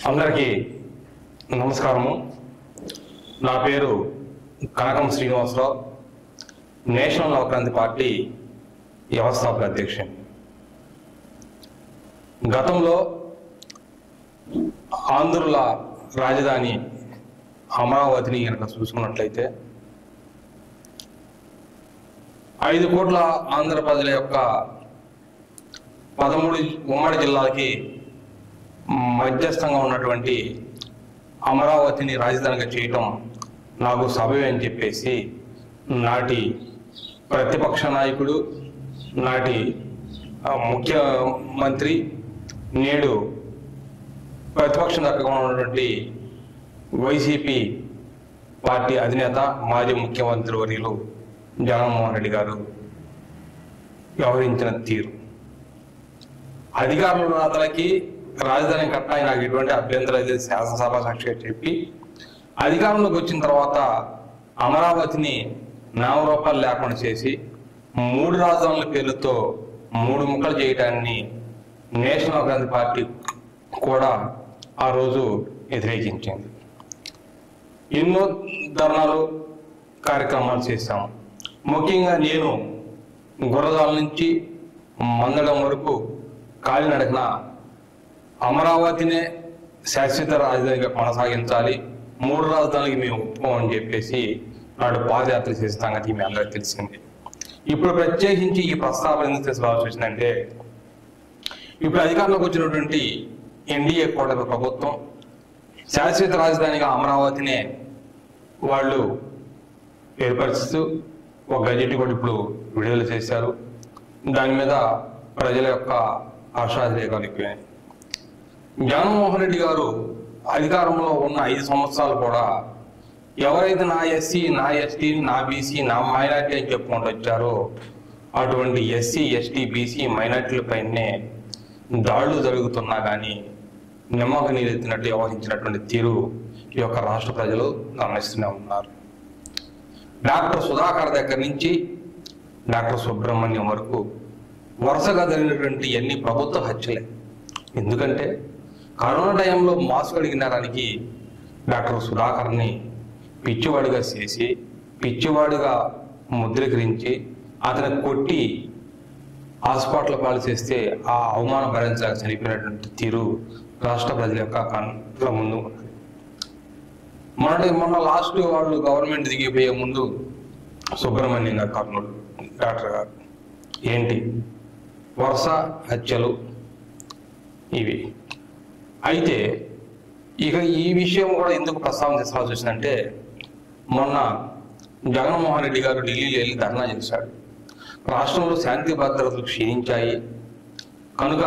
అందరికీ నమస్కారము. నా పేరు కనకం శ్రీనివాసరావు, నేషనల్ నవక్రాంతి పార్టీ వ్యవస్థాపక అధ్యక్షుడు. గతంలో ఆంధ్రుల రాజధాని అమరావతిని కనుక చూసుకున్నట్లయితే 5 కోట్ల ఆంధ్ర ప్రజల యొక్క 13 ఉమ్మడి జిల్లాలకి మధ్యస్థంగా ఉన్నటువంటి అమరావతిని రాజధానిగా చేయటం నాకు సబబే అని చెప్పేసి నాటి ప్రతిపక్ష నాయకుడు, నాటి ముఖ్యమంత్రి, నేడు ప్రతిపక్ష నాయకుగా ఉన్నటువంటి వైసీపీ పార్టీ అధినేత, మాజీ ముఖ్యమంత్రి వర్యులు జగన్మోహన్ రెడ్డి గారు వ్యవహరించిన తీరు, అధికారులకి రాజధాని కట్టాయి నాకు ఎటువంటి అభ్యంతరం అయితే శాసనసభ సాక్షిగా చెప్పి అధికారంలోకి వచ్చిన తర్వాత అమరావతిని నామరూపాలు లేకుండా చేసి 3 రాజధానుల పేర్లతో 3 ముక్కలు చేయడాన్ని నేషనల్ నవక్రాంతి పార్టీ కూడా ఆ రోజు వ్యతిరేకించింది. ఎన్నో ధర్నాలు కార్యక్రమాలు చేశాము. ముఖ్యంగా నేను గుర్రదాల నుంచి మందడం వరకు కాలినడకన అమరావతినే శాశ్వత రాజధానిగా కొనసాగించాలి, 3 రాజధానులకి మేము ఒప్పుకోమని చెప్పేసి నాడు పాదయాత్ర చేసే సంగతి మీ అందరికీ తెలిసింది. ఇప్పుడు ప్రత్యేకించి ఈ ప్రస్తావన ఎందుకు తీసుకోవాల్సి వచ్చిందంటే, ఇప్పుడు అధికారంలోకి వచ్చినటువంటి ఎన్డీఏ కూటమి ప్రభుత్వం శాశ్వత రాజధానిగా అమరావతినే వాళ్ళు ఏర్పరుస్తూ ఒక గజెట్ కూడా ఇప్పుడు విడుదల చేశారు. దాని మీద ప్రజల యొక్క ఆశాతిరేకాలు ఎక్కువైనాయి. జగన్మోహన్ రెడ్డి గారు అధికారంలో ఉన్న 5 సంవత్సరాలు కూడా ఎవరైతే నా ఎస్సీ, నా ఎస్టీ, నా బీసీ, నా మైనార్టీ అని చెప్పుకుంటూ వచ్చారో అటువంటి ఎస్సీ, ఎస్టీ, బీసీ మైనార్టీలపైనే దాడులు జరుగుతున్నా కానీ నిమ్మక నీరెత్తినట్టు వ్యవహరించినటువంటి తీరు ఈ యొక్క రాష్ట్ర ప్రజలు గమనిస్తూనే ఉన్నారు. డాక్టర్ సుధాకర్ దగ్గర నుంచి డాక్టర్ సుబ్రహ్మణ్యం వరకు వరుసగా జరిగినటువంటి ఎన్ని ప్రభుత్వ హత్యలే. ఎందుకంటే కరోనా టైంలో మాస్క్ అడిగినారానికి డాక్టర్ సుధాకర్ని పిచ్చివాడిగా చేసి, పిచ్చివాడిగా ముద్రీకరించి అతను కొట్టి హాస్పిటల్ పాలు చేస్తే ఆ అవమానం భరించలేక చనిపోయినటువంటి తీరు రాష్ట్ర ప్రజల యొక్క కళ్ళ ముందు ఉన్నది. మొన్న లాస్ట్ వాళ్ళు గవర్నమెంట్ దిగిపోయే ముందు సుబ్రహ్మణ్యం గారు, కర్నూలు డాక్టర్ గారు, ఏంటి వరుస హత్యలు ఇవి. అయితే ఇక ఈ విషయం కూడా ఎందుకు ప్రస్తావన తీసుకోవాల్సి వచ్చిందంటే, మొన్న జగన్మోహన్ రెడ్డి గారు ఢిల్లీలో వెళ్ళి ధర్నా చేశాడు. రాష్ట్రంలో శాంతి భద్రతలు క్షీణించాయి కనుక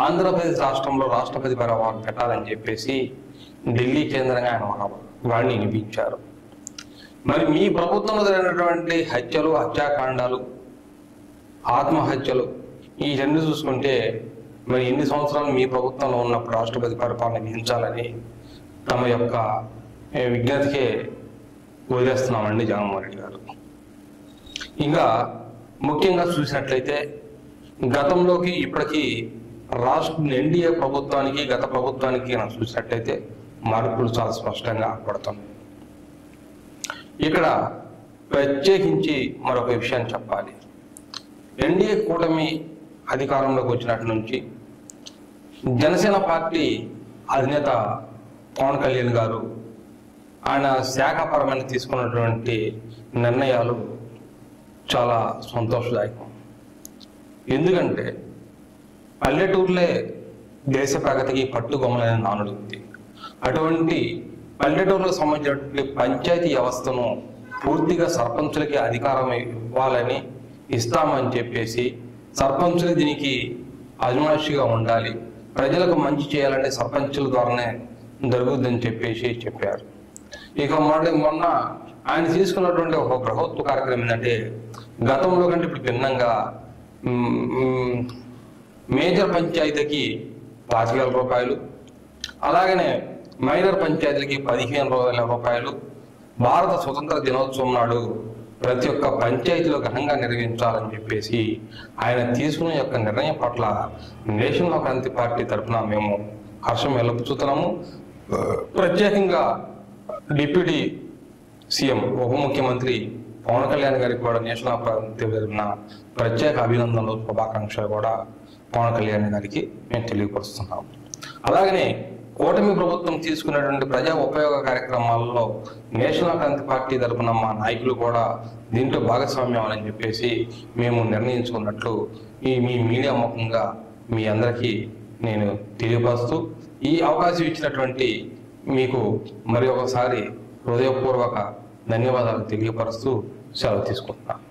ఆంధ్రప్రదేశ్ రాష్ట్రంలో రాష్ట్రపతి పరిపాలన పెట్టాలని చెప్పేసి ఢిల్లీ కేంద్రంగా ఆయన వాడిని వినిపించారు. మరి మీ ప్రభుత్వంలో జరిగినటువంటి హత్యలు, హత్యాకాండాలు, ఆత్మహత్యలు ఈ 2 చూసుకుంటే మరి ఎన్ని సంవత్సరాలు మీ ప్రభుత్వంలో ఉన్నప్పుడు రాష్ట్రపతి పరిపాలన విధించాలని తమ యొక్క విజ్ఞతకే వదిలేస్తున్నామండి జగన్మోహన్ రెడ్డి గారు. ఇంకా ముఖ్యంగా చూసినట్లయితే గతంలోకి ఇప్పటికీ ఎన్డీఏ ప్రభుత్వానికి గత ప్రభుత్వానికి చూసినట్లయితే మార్పులు చాలా స్పష్టంగా పడుతున్నాయి. ఇక్కడ ప్రత్యేకించి మరొక విషయాన్ని చెప్పాలి. ఎన్డీఏ కూటమి అధికారంలోకి వచ్చినట్టు నుంచి జనసేన పార్టీ అధినేత పవన్ కళ్యాణ్ గారు ఆయన శాఖపరమైన తీసుకున్నటువంటి నిర్ణయాలు చాలా సంతోషదాయకం. ఎందుకంటే పల్లెటూరులే దేశ ప్రగతికి పట్టుగొమ్మలైన నానుడు ఉంది. అటువంటి పల్లెటూరులకు సంబంధించినటువంటి పంచాయతీ వ్యవస్థను పూర్తిగా సర్పంచులకి అధికారం ఇవ్వాలని ఇస్తామని చెప్పేసి, సర్పంచులు దీనికి అజమాయిషిగా ఉండాలి, ప్రజలకు మంచి చేయాలంటే సర్పంచుల ద్వారానే జరుగుతుందని చెప్పేసి చెప్పారు. ఇక మొన్న ఆయన తీసుకున్నటువంటి ఒక ప్రభుత్వ కార్యక్రమం ఏంటంటే, గతంలో కంటే ఇప్పుడు భిన్నంగా మేజర్ పంచాయతీకి 5,000 రూపాయలు, అలాగనే మైనర్ పంచాయతీలకి 15,000 రూపాయలు, భారత స్వతంత్ర దినోత్సవం నాడు ప్రతి ఒక్క పంచాయతీలో ఘనంగా నిర్వహించాలని చెప్పేసి ఆయన తీసుకున్న యొక్క నిర్ణయం పట్ల నేషనల్ నవక్రాంతి పార్టీ తరఫున మేము హర్షం వెలుపుచుతున్నాము. ప్రత్యేకంగా డిప్యూటీ సీఎం ఉప ముఖ్యమంత్రి పవన్ కళ్యాణ్ గారికి కూడా నేషనల్ తరపున ప్రత్యేక అభినందనలు, శుభాకాంక్షలు కూడా పవన్ కళ్యాణ్ గారికి మేము తెలియపరుస్తున్నాం. అలాగనే కూటమి ప్రభుత్వం తీసుకున్నటువంటి ప్రజా ఉపయోగ కార్యక్రమాల్లో నేషనల్ కాంతి పార్టీ తరఫున మా నాయకులు కూడా దీంట్లో భాగస్వామ్యం అని చెప్పేసి మేము నిర్ణయించుకున్నట్లు మీ మీడియా ముఖంగా మీ అందరికీ నేను తెలియపరుస్తూ ఈ అవకాశం ఇచ్చినటువంటి మీకు మరి ఒకసారి హృదయపూర్వక ధన్యవాదాలు తెలియపరుస్తూ సెలవు తీసుకుంటున్నాను.